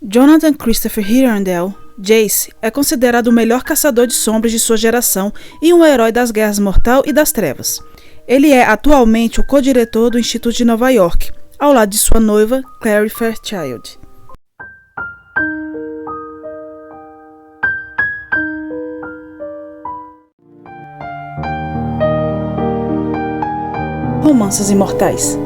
Jonathan Christopher Hirondale, Jace, é considerado o melhor caçador de sombras de sua geração e um herói das Guerras Mortal e das Trevas. Ele é atualmente o co-diretor do Instituto de Nova York, ao lado de sua noiva, Clary Fairchild. Romances Imortais.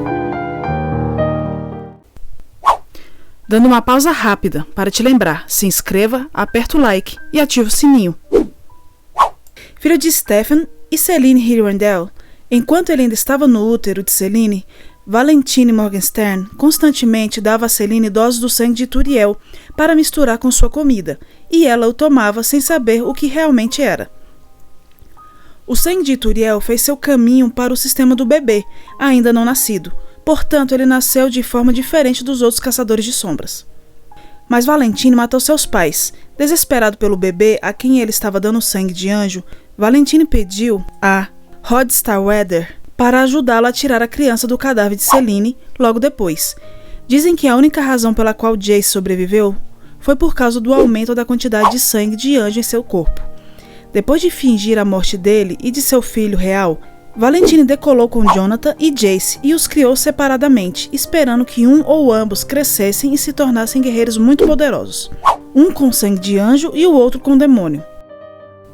Dando uma pausa rápida para te lembrar, se inscreva, aperta o like e ative o sininho. Filho de Stephen e Celine Hirondale, enquanto ele ainda estava no útero de Celine, Valentine Morgenstern constantemente dava a Celine doses do sangue de Turiel para misturar com sua comida, e ela o tomava sem saber o que realmente era. O sangue de Turiel fez seu caminho para o sistema do bebê, ainda não nascido. Portanto, ele nasceu de forma diferente dos outros caçadores de sombras. Mas Valentine matou seus pais. Desesperado pelo bebê a quem ele estava dando sangue de anjo, Valentine pediu a Rod Starweather para ajudá-lo a tirar a criança do cadáver de Celine logo depois. Dizem que a única razão pela qual Jace sobreviveu foi por causa do aumento da quantidade de sangue de anjo em seu corpo. Depois de fingir a morte dele e de seu filho real, Valentine decolou com Jonathan e Jace e os criou separadamente, esperando que um ou ambos crescessem e se tornassem guerreiros muito poderosos, um com sangue de anjo e o outro com demônio.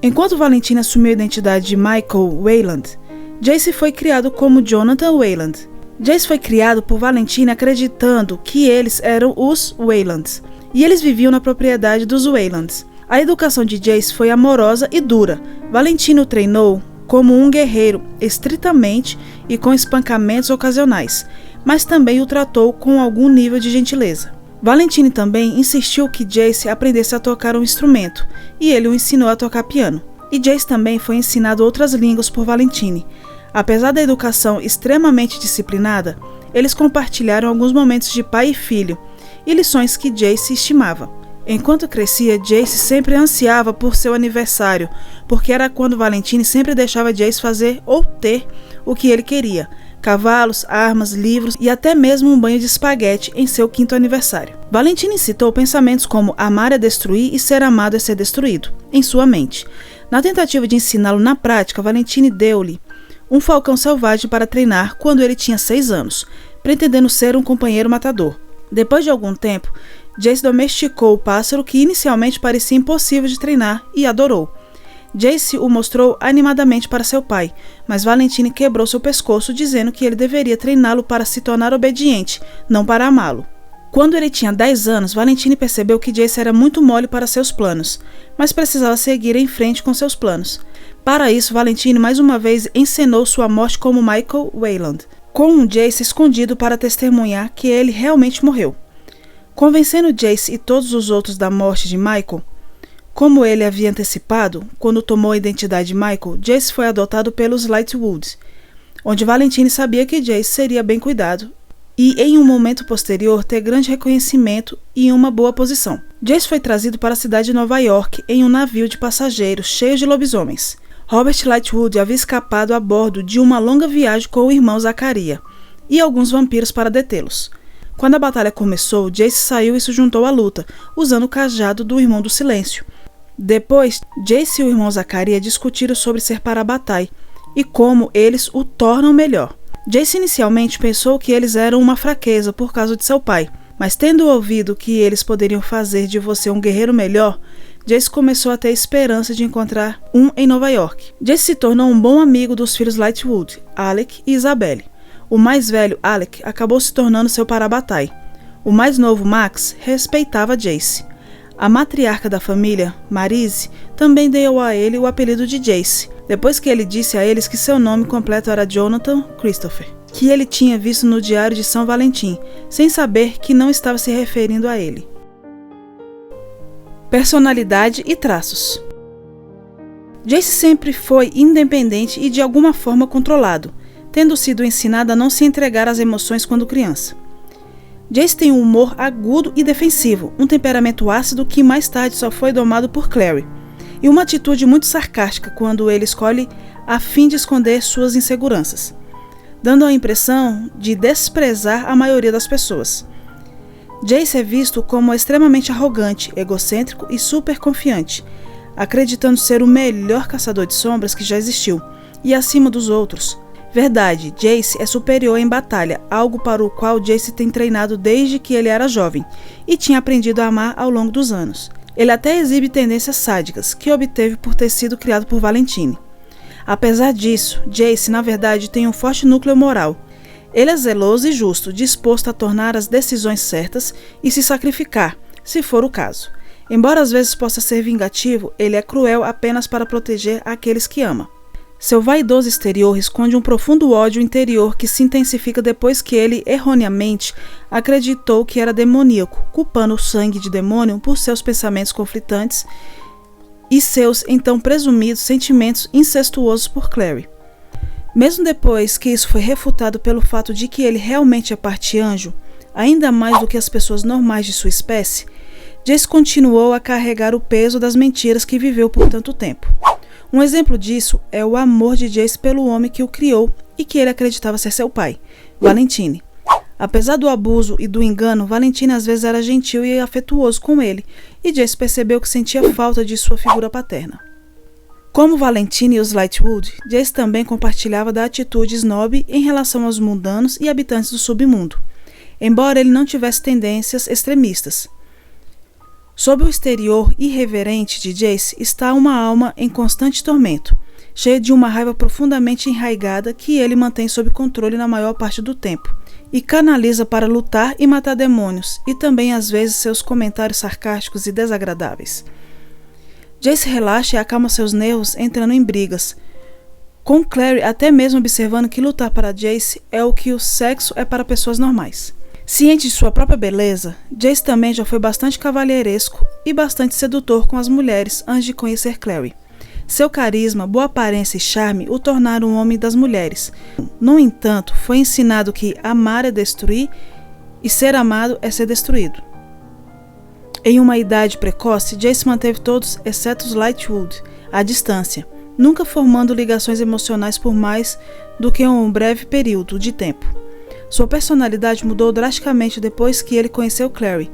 Enquanto Valentine assumiu a identidade de Michael Wayland, Jace foi criado como Jonathan Wayland. Jace foi criado por Valentine acreditando que eles eram os Waylands, e eles viviam na propriedade dos Waylands. A educação de Jace foi amorosa e dura. Valentine o treinou como um guerreiro estritamente e com espancamentos ocasionais, mas também o tratou com algum nível de gentileza. Valentine também insistiu que Jace aprendesse a tocar um instrumento, e ele o ensinou a tocar piano. E Jace também foi ensinado outras línguas por Valentine. Apesar da educação extremamente disciplinada, eles compartilharam alguns momentos de pai e filho, e lições que Jace estimava. Enquanto crescia, Jace sempre ansiava por seu aniversário, porque era quando Valentine sempre deixava Jace fazer ou ter o que ele queria: cavalos, armas, livros e até mesmo um banho de espaguete em seu 5º aniversário. Valentine incitou pensamentos como amar é destruir e ser amado é ser destruído em sua mente. Na tentativa de ensiná-lo na prática, Valentine deu-lhe um falcão selvagem para treinar quando ele tinha 6 anos, pretendendo ser um companheiro matador. Depois de algum tempo, Jace domesticou o pássaro que inicialmente parecia impossível de treinar e adorou. Jace o mostrou animadamente para seu pai, mas Valentine quebrou seu pescoço dizendo que ele deveria treiná-lo para se tornar obediente, não para amá-lo. Quando ele tinha 10 anos, Valentine percebeu que Jace era muito mole para seus planos, mas precisava seguir em frente com seus planos. Para isso, Valentine mais uma vez encenou sua morte como Michael Wayland, com um Jace escondido para testemunhar que ele realmente morreu. Convencendo Jace e todos os outros da morte de Michael, como ele havia antecipado, quando tomou a identidade de Michael, Jace foi adotado pelos Lightwood, onde Valentine sabia que Jace seria bem cuidado e, em um momento posterior, ter grande reconhecimento e uma boa posição. Jace foi trazido para a cidade de Nova York em um navio de passageiros cheio de lobisomens. Robert Lightwood havia escapado a bordo de uma longa viagem com o irmão Zacharia e alguns vampiros para detê-los. Quando a batalha começou, Jace saiu e se juntou à luta, usando o cajado do Irmão do Silêncio. Depois, Jace e o irmão Zacharia discutiram sobre ser Parabatai e como eles o tornam melhor. Jace inicialmente pensou que eles eram uma fraqueza por causa de seu pai, mas tendo ouvido que eles poderiam fazer de você um guerreiro melhor, Jace começou a ter esperança de encontrar um em Nova York. Jace se tornou um bom amigo dos filhos Lightwood, Alec e Isabelle. O mais velho, Alec, acabou se tornando seu Parabatai. O mais novo, Max, respeitava Jace. A matriarca da família, Marise, também deu a ele o apelido de Jace, depois que ele disse a eles que seu nome completo era Jonathan Christopher, que ele tinha visto no diário de São Valentim, sem saber que não estava se referindo a ele. Personalidade e traços. Jace sempre foi independente e de alguma forma controlado, tendo sido ensinado a não se entregar às emoções quando criança. Jace tem um humor agudo e defensivo, um temperamento ácido que mais tarde só foi domado por Clary, e uma atitude muito sarcástica quando ele escolhe a fim de esconder suas inseguranças, dando a impressão de desprezar a maioria das pessoas. Jace é visto como extremamente arrogante, egocêntrico e super confiante, acreditando ser o melhor caçador de sombras que já existiu, e acima dos outros. Verdade, Jace é superior em batalha, algo para o qual Jace tem treinado desde que ele era jovem, e tinha aprendido a amar ao longo dos anos. Ele até exibe tendências sádicas, que obteve por ter sido criado por Valentine. Apesar disso, Jace, na verdade, tem um forte núcleo moral. Ele é zeloso e justo, disposto a tornar as decisões certas e se sacrificar, se for o caso. Embora às vezes possa ser vingativo, ele é cruel apenas para proteger aqueles que ama. Seu vaidoso exterior esconde um profundo ódio interior que se intensifica depois que ele, erroneamente, acreditou que era demoníaco, culpando o sangue de demônio por seus pensamentos conflitantes e seus, então presumidos, sentimentos incestuosos por Clary. Mesmo depois que isso foi refutado pelo fato de que ele realmente é parte anjo, ainda mais do que as pessoas normais de sua espécie, Jace continuou a carregar o peso das mentiras que viveu por tanto tempo. Um exemplo disso é o amor de Jace pelo homem que o criou e que ele acreditava ser seu pai, Valentine. Apesar do abuso e do engano, Valentine às vezes era gentil e afetuoso com ele, e Jace percebeu que sentia falta de sua figura paterna. Como Valentine e os Lightwood, Jace também compartilhava da atitude snob em relação aos mundanos e habitantes do submundo, embora ele não tivesse tendências extremistas. Sob o exterior irreverente de Jace está uma alma em constante tormento, cheia de uma raiva profundamente enraigada que ele mantém sob controle na maior parte do tempo, e canaliza para lutar e matar demônios, e também às vezes seus comentários sarcásticos e desagradáveis. Jace relaxa e acalma seus nervos entrando em brigas, com Clary até mesmo observando que lutar para Jace é o que o sexo é para pessoas normais. Ciente de sua própria beleza, Jace também já foi bastante cavalheiresco e bastante sedutor com as mulheres antes de conhecer Clary. Seu carisma, boa aparência e charme o tornaram um homem das mulheres. No entanto, foi ensinado que amar é destruir e ser amado é ser destruído. Em uma idade precoce, Jace manteve todos, exceto os Lightwood, à distância, nunca formando ligações emocionais por mais do que um breve período de tempo. Sua personalidade mudou drasticamente depois que ele conheceu Clary,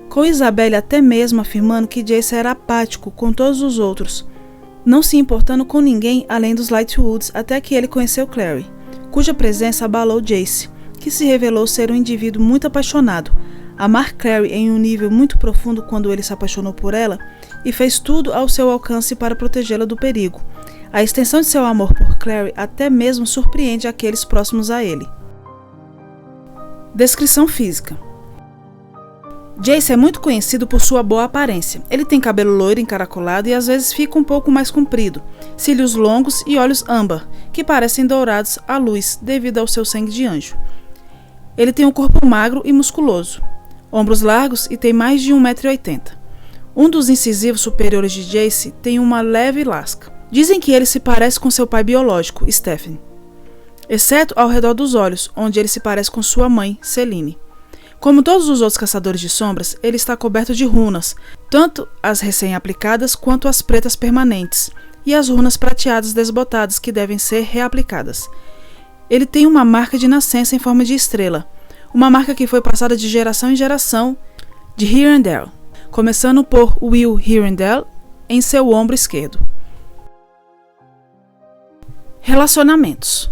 com Isabelle até mesmo afirmando que Jace era apático com todos os outros, não se importando com ninguém além dos Lightwoods até que ele conheceu Clary, cuja presença abalou Jace, que se revelou ser um indivíduo muito apaixonado, amar Clary em um nível muito profundo quando ele se apaixonou por ela e fez tudo ao seu alcance para protegê-la do perigo. A extensão de seu amor por Clary até mesmo surpreende aqueles próximos a ele. Descrição física. Jace é muito conhecido por sua boa aparência. Ele tem cabelo loiro encaracolado e às vezes fica um pouco mais comprido, cílios longos e olhos âmbar, que parecem dourados à luz devido ao seu sangue de anjo. Ele tem um corpo magro e musculoso, ombros largos e tem mais de 1,80 m. Um dos incisivos superiores de Jace tem uma leve lasca. Dizem que ele se parece com seu pai biológico, Stephen, exceto ao redor dos olhos, onde ele se parece com sua mãe, Celine. Como todos os outros caçadores de sombras, ele está coberto de runas, tanto as recém-aplicadas quanto as pretas permanentes, e as runas prateadas desbotadas que devem ser reaplicadas. Ele tem uma marca de nascença em forma de estrela, uma marca que foi passada de geração em geração de Hirondale, começando por Will Hirondale em seu ombro esquerdo. Relacionamentos.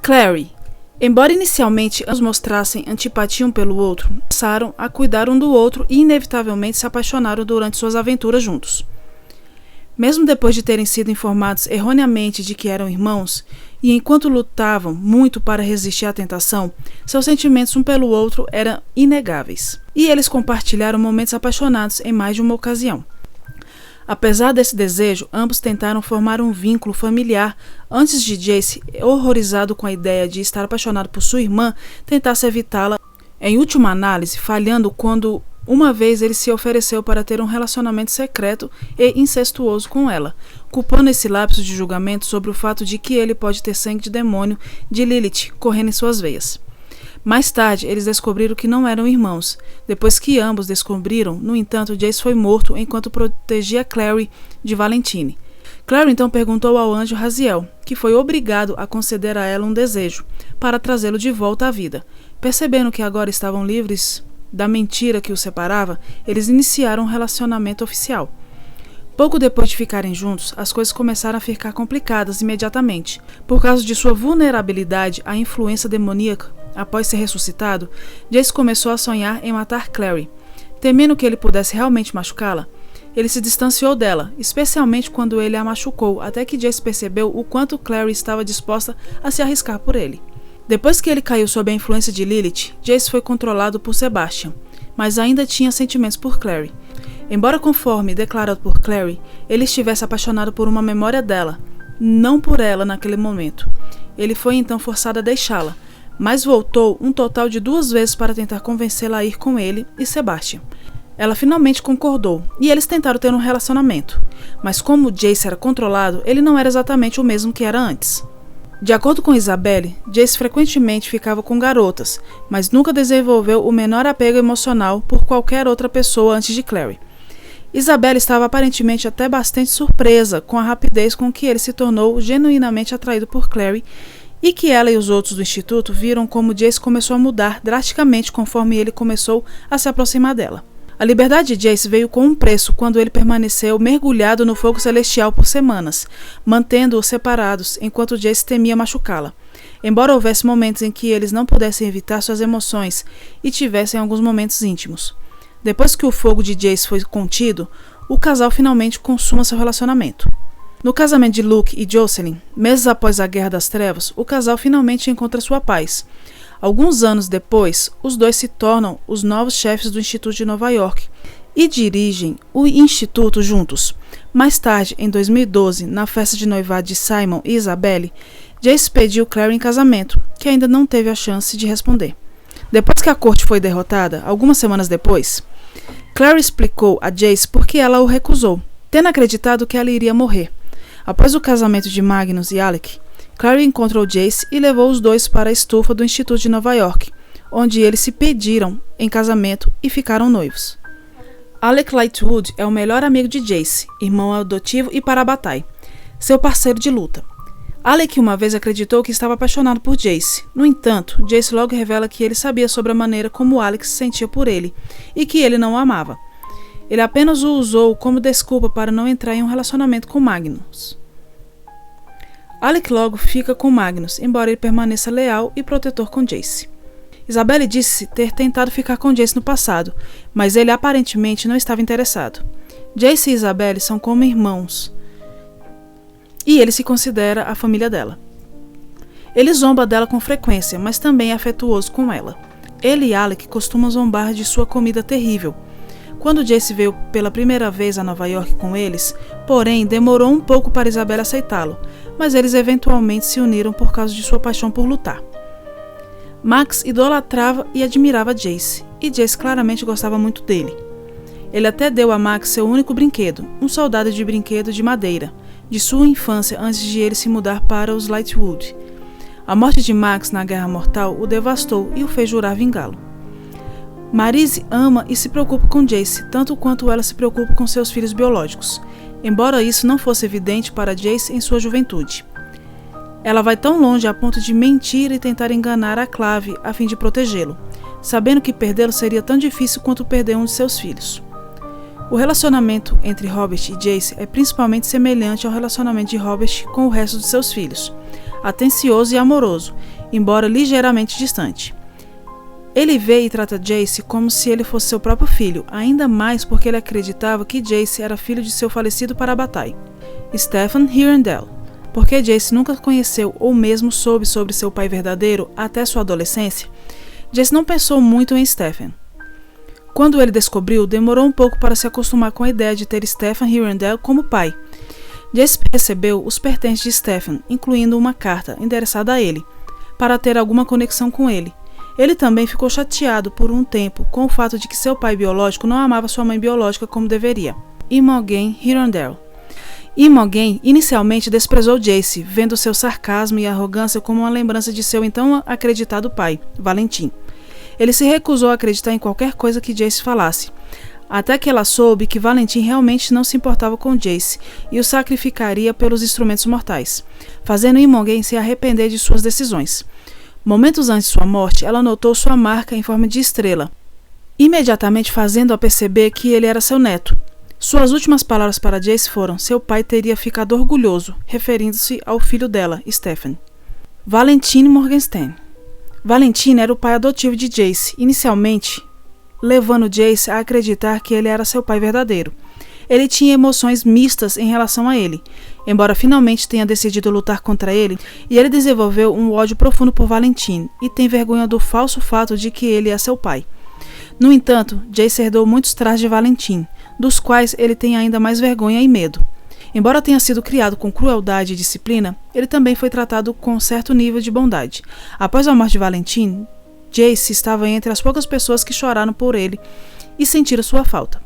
Clary. Embora inicialmente ambos mostrassem antipatia um pelo outro, passaram a cuidar um do outro e inevitavelmente se apaixonaram durante suas aventuras juntos. Mesmo depois de terem sido informados erroneamente de que eram irmãos, e enquanto lutavam muito para resistir à tentação, seus sentimentos um pelo outro eram inegáveis. E eles compartilharam momentos apaixonados em mais de uma ocasião. Apesar desse desejo, ambos tentaram formar um vínculo familiar antes de Jace, horrorizado com a ideia de estar apaixonado por sua irmã, tentasse evitá-la, em última análise, falhando quando uma vez ele se ofereceu para ter um relacionamento secreto e incestuoso com ela, culpando esse lapso de julgamento sobre o fato de que ele pode ter sangue de demônio de Lilith correndo em suas veias. Mais tarde, eles descobriram que não eram irmãos. Depois que ambos descobriram, no entanto, Jace foi morto enquanto protegia Clary de Valentine. Clary então perguntou ao anjo Raziel, que foi obrigado a conceder a ela um desejo, para trazê-lo de volta à vida, Percebendo que agora estavam livres da mentira que os separava, eles iniciaram um relacionamento oficial. Pouco depois de ficarem juntos, as coisas começaram a ficar complicadas imediatamente. Por causa de sua vulnerabilidade à influência demoníaca, após ser ressuscitado, Jace começou a sonhar em matar Clary. Temendo que ele pudesse realmente machucá-la, ele se distanciou dela, especialmente quando ele a machucou, até que Jace percebeu o quanto Clary estava disposta a se arriscar por ele. Depois que ele caiu sob a influência de Lilith, Jace foi controlado por Sebastian, mas ainda tinha sentimentos por Clary. Embora, conforme declarado por Clary, ele estivesse apaixonado por uma memória dela, não por ela naquele momento. Ele foi então forçado a deixá-la, mas voltou um total de 2 vezes para tentar convencê-la a ir com ele e Sebastian. Ela finalmente concordou, e eles tentaram ter um relacionamento, mas como Jace era controlado, ele não era exatamente o mesmo que era antes. De acordo com Isabelle, Jace frequentemente ficava com garotas, mas nunca desenvolveu o menor apego emocional por qualquer outra pessoa antes de Clary. Isabelle estava aparentemente até bastante surpresa com a rapidez com que ele se tornou genuinamente atraído por Clary e que ela e os outros do instituto viram como Jace começou a mudar drasticamente conforme ele começou a se aproximar dela. A liberdade de Jace veio com um preço quando ele permaneceu mergulhado no fogo celestial por semanas, mantendo-os separados enquanto Jace temia machucá-la. Embora houvesse momentos em que eles não pudessem evitar suas emoções e tivessem alguns momentos íntimos. Depois que o fogo de Jace foi contido, o casal finalmente consuma seu relacionamento. No casamento de Luke e Jocelyn, meses após a Guerra das Trevas, o casal finalmente encontra sua paz. Alguns anos depois, os dois se tornam os novos chefes do Instituto de Nova York e dirigem o Instituto juntos. Mais tarde, em 2012, na festa de noivado de Simon e Isabelle, Jace pediu Clary em casamento, que ainda não teve a chance de responder. Depois que a corte foi derrotada, algumas semanas depois, Clary explicou a Jace por que ela o recusou, tendo acreditado que ela iria morrer. Após o casamento de Magnus e Alec, Clary encontrou Jace e levou os dois para a estufa do Instituto de Nova York, onde eles se pediram em casamento e ficaram noivos. Alec Lightwood é o melhor amigo de Jace, irmão adotivo e Parabatai, seu parceiro de luta. Alec uma vez acreditou que estava apaixonado por Jace. No entanto, Jace logo revela que ele sabia sobre a maneira como Alec se sentia por ele e que ele não o amava. Ele apenas o usou como desculpa para não entrar em um relacionamento com Magnus. Alec logo fica com Magnus, embora ele permaneça leal e protetor com Jace. Isabelle disse ter tentado ficar com Jace no passado, mas ele aparentemente não estava interessado. Jace e Isabelle são como irmãos, e ele se considera a família dela. Ele zomba dela com frequência, mas também é afetuoso com ela. Ele e Alec costumam zombar de sua comida terrível. Quando Jace veio pela primeira vez a Nova York com eles, porém demorou um pouco para Isabelle aceitá-lo, mas eles eventualmente se uniram por causa de sua paixão por lutar. Max idolatrava e admirava Jace, e Jace claramente gostava muito dele. Ele até deu a Max seu único brinquedo, um soldado de brinquedo de madeira, de sua infância antes de ele se mudar para os Lightwood. A morte de Max na Guerra Mortal o devastou e o fez jurar vingá-lo. Marise ama e se preocupa com Jace, tanto quanto ela se preocupa com seus filhos biológicos, embora isso não fosse evidente para Jace em sua juventude. Ela vai tão longe a ponto de mentir e tentar enganar a Clave a fim de protegê-lo, sabendo que perdê-lo seria tão difícil quanto perder um de seus filhos. O relacionamento entre Robert e Jace é principalmente semelhante ao relacionamento de Robert com o resto de seus filhos, atencioso e amoroso, embora ligeiramente distante. Ele vê e trata Jace como se ele fosse seu próprio filho, ainda mais porque ele acreditava que Jace era filho de seu falecido Parabatai, Stefan Hirondell. Porque Jace nunca conheceu ou mesmo soube sobre seu pai verdadeiro até sua adolescência, Jace não pensou muito em Stefan. Quando ele descobriu, demorou um pouco para se acostumar com a ideia de ter Stefan Hirondell como pai. Jace recebeu os pertences de Stefan, incluindo uma carta endereçada a ele, para ter alguma conexão com ele. Ele também ficou chateado por um tempo com o fato de que seu pai biológico não amava sua mãe biológica como deveria, Imogen Hirondell. Imogen inicialmente desprezou Jace, vendo seu sarcasmo e arrogância como uma lembrança de seu então acreditado pai, Valentim. Ele se recusou a acreditar em qualquer coisa que Jace falasse, até que ela soube que Valentim realmente não se importava com Jace e o sacrificaria pelos instrumentos mortais, fazendo Imogen se arrepender de suas decisões. Momentos antes de sua morte, ela notou sua marca em forma de estrela, imediatamente fazendo-a perceber que ele era seu neto. Suas últimas palavras para Jace foram: seu pai teria ficado orgulhoso, referindo-se ao filho dela, Stephen. Valentine Morgenstern. Valentine era o pai adotivo de Jace, inicialmente levando Jace a acreditar que ele era seu pai verdadeiro. Ele tinha emoções mistas em relação a ele, embora finalmente tenha decidido lutar contra ele, e ele desenvolveu um ódio profundo por Valentine e tem vergonha do falso fato de que ele é seu pai. No entanto, Jace herdou muitos traços de Valentine, dos quais ele tem ainda mais vergonha e medo. Embora tenha sido criado com crueldade e disciplina, ele também foi tratado com certo nível de bondade. Após a morte de Valentine, Jace estava entre as poucas pessoas que choraram por ele e sentiram sua falta,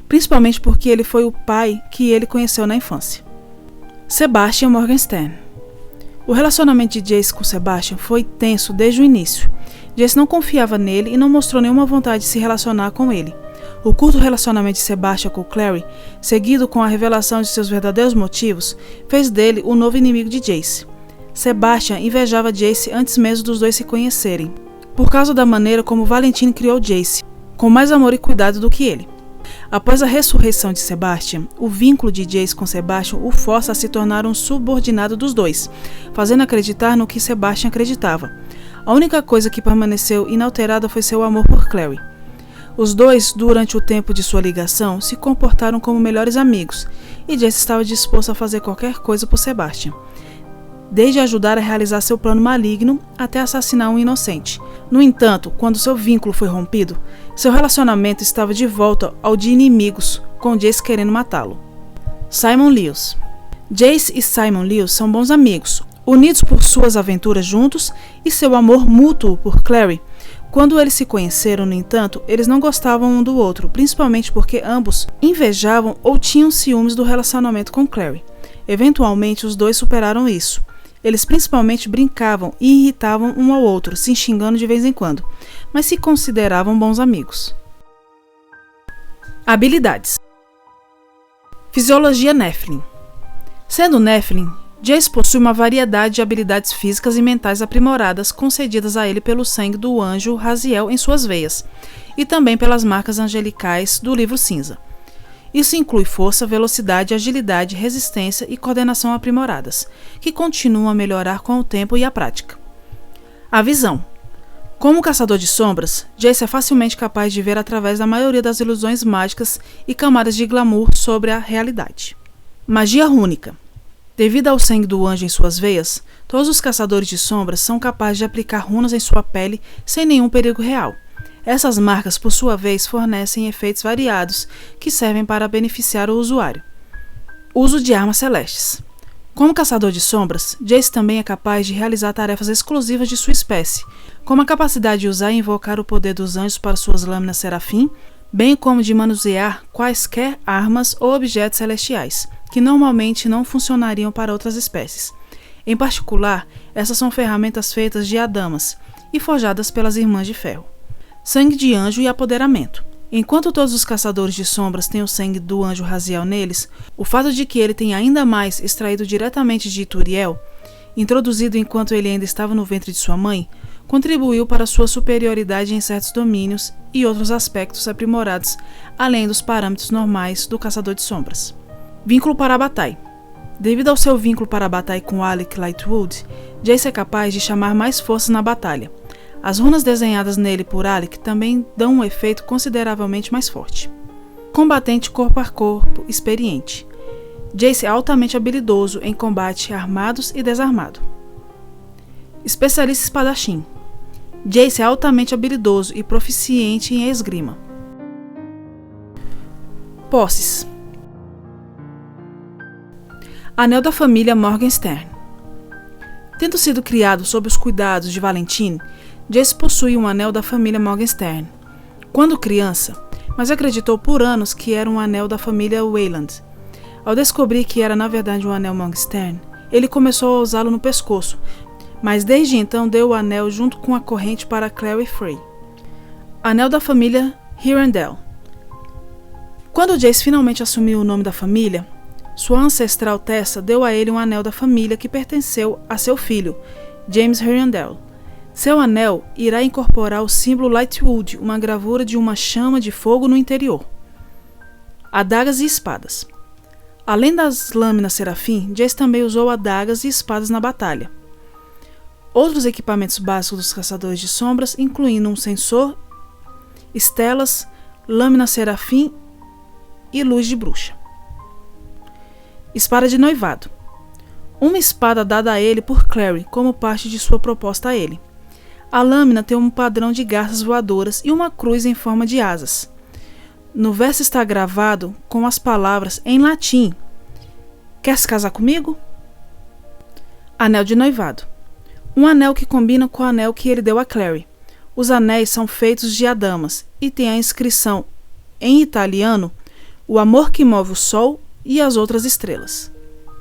principalmente porque ele foi o pai que ele conheceu na infância. Sebastian Morgenstern. O relacionamento de Jace com Sebastian foi tenso desde o início. Jace não confiava nele e não mostrou nenhuma vontade de se relacionar com ele. O curto relacionamento de Sebastian com Clary, seguido com a revelação de seus verdadeiros motivos, fez dele o novo inimigo de Jace. Sebastian invejava Jace antes mesmo dos dois se conhecerem, por causa da maneira como Valentine criou Jace, com mais amor e cuidado do que ele. Após a ressurreição de Sebastian, o vínculo de Jace com Sebastian o força a se tornar um subordinado dos dois, fazendo acreditar no que Sebastian acreditava. A única coisa que permaneceu inalterada foi seu amor por Clary. Os dois, durante o tempo de sua ligação, se comportaram como melhores amigos, e Jace estava disposto a fazer qualquer coisa por Sebastian, desde ajudar a realizar seu plano maligno até assassinar um inocente. No entanto, quando seu vínculo foi rompido, seu relacionamento estava de volta ao de inimigos, com Jace querendo matá-lo. Simon Lewis. Jace e Simon Lewis são bons amigos, unidos por suas aventuras juntos e seu amor mútuo por Clary. Quando eles se conheceram, no entanto, eles não gostavam um do outro, principalmente porque ambos invejavam ou tinham ciúmes do relacionamento com Clary. Eventualmente, os dois superaram isso. Eles principalmente brincavam e irritavam um ao outro, se xingando de vez em quando, mas se consideravam bons amigos. Habilidades. Fisiologia Nephilim. Sendo Nephilim, Jace possui uma variedade de habilidades físicas e mentais aprimoradas concedidas a ele pelo sangue do anjo Raziel em suas veias, e também pelas marcas angelicais do Livro Cinza. Isso inclui força, velocidade, agilidade, resistência e coordenação aprimoradas, que continuam a melhorar com o tempo e a prática. A visão. Como caçador de sombras, Jace é facilmente capaz de ver através da maioria das ilusões mágicas e camadas de glamour sobre a realidade. Magia rúnica. Devido ao sangue do anjo em suas veias, todos os caçadores de sombras são capazes de aplicar runas em sua pele sem nenhum perigo real. Essas marcas, por sua vez, fornecem efeitos variados que servem para beneficiar o usuário. Uso de armas celestes. Como caçador de sombras, Jace também é capaz de realizar tarefas exclusivas de sua espécie, como a capacidade de usar e invocar o poder dos anjos para suas lâminas serafim, bem como de manusear quaisquer armas ou objetos celestiais, que normalmente não funcionariam para outras espécies. Em particular, essas são ferramentas feitas de adamas e forjadas pelas Irmãs de Ferro. Sangue de anjo e apoderamento. Enquanto todos os caçadores de sombras têm o sangue do anjo Raziel neles, o fato de que ele tenha ainda mais extraído diretamente de Turiel, introduzido enquanto ele ainda estava no ventre de sua mãe, contribuiu para sua superioridade em certos domínios e outros aspectos aprimorados, além dos parâmetros normais do caçador de sombras. Vínculo para a batalha. Devido ao seu vínculo para a batalha com Alec Lightwood, Jace é capaz de chamar mais forças na batalha. As runas desenhadas nele por Alec também dão um efeito consideravelmente mais forte. Combatente corpo a corpo experiente. Jace é altamente habilidoso em combate armados e desarmado. Especialista espadachim. Jace é altamente habilidoso e proficiente em esgrima. Posses. Anel da família Morgenstern. Tendo sido criado sob os cuidados de Valentine, Jace possui um anel da família Morgenstern. Quando criança, mas acreditou por anos que era um anel da família Wayland. Ao descobrir que era na verdade um anel Morgenstern, ele começou a usá-lo no pescoço, mas desde então deu o anel junto com a corrente para Clary Frey. Anel da família Hirondell. Quando Jace finalmente assumiu o nome da família, sua ancestral Tessa deu a ele um anel da família que pertenceu a seu filho, James Hirondell. Seu anel irá incorporar o símbolo Lightwood, uma gravura de uma chama de fogo no interior. Adagas e espadas. Além das lâminas Serafim, Jace também usou adagas e espadas na batalha. Outros equipamentos básicos dos caçadores de sombras, incluindo um sensor, estelas, lâmina Serafim e luz de bruxa. Espada de noivado. Uma espada dada a ele por Clary como parte de sua proposta a ele. A lâmina tem um padrão de garças voadoras e uma cruz em forma de asas. No verso está gravado com as palavras em latim: "Quer se casar comigo?" Anel de noivado. Um anel que combina com o anel que ele deu a Clary. Os anéis são feitos de adamas e tem a inscrição em italiano: "O amor que move o sol e as outras estrelas."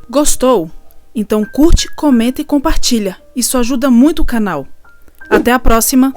Gostou? Então curte, comenta e compartilha. Isso ajuda muito o canal. Até a próxima!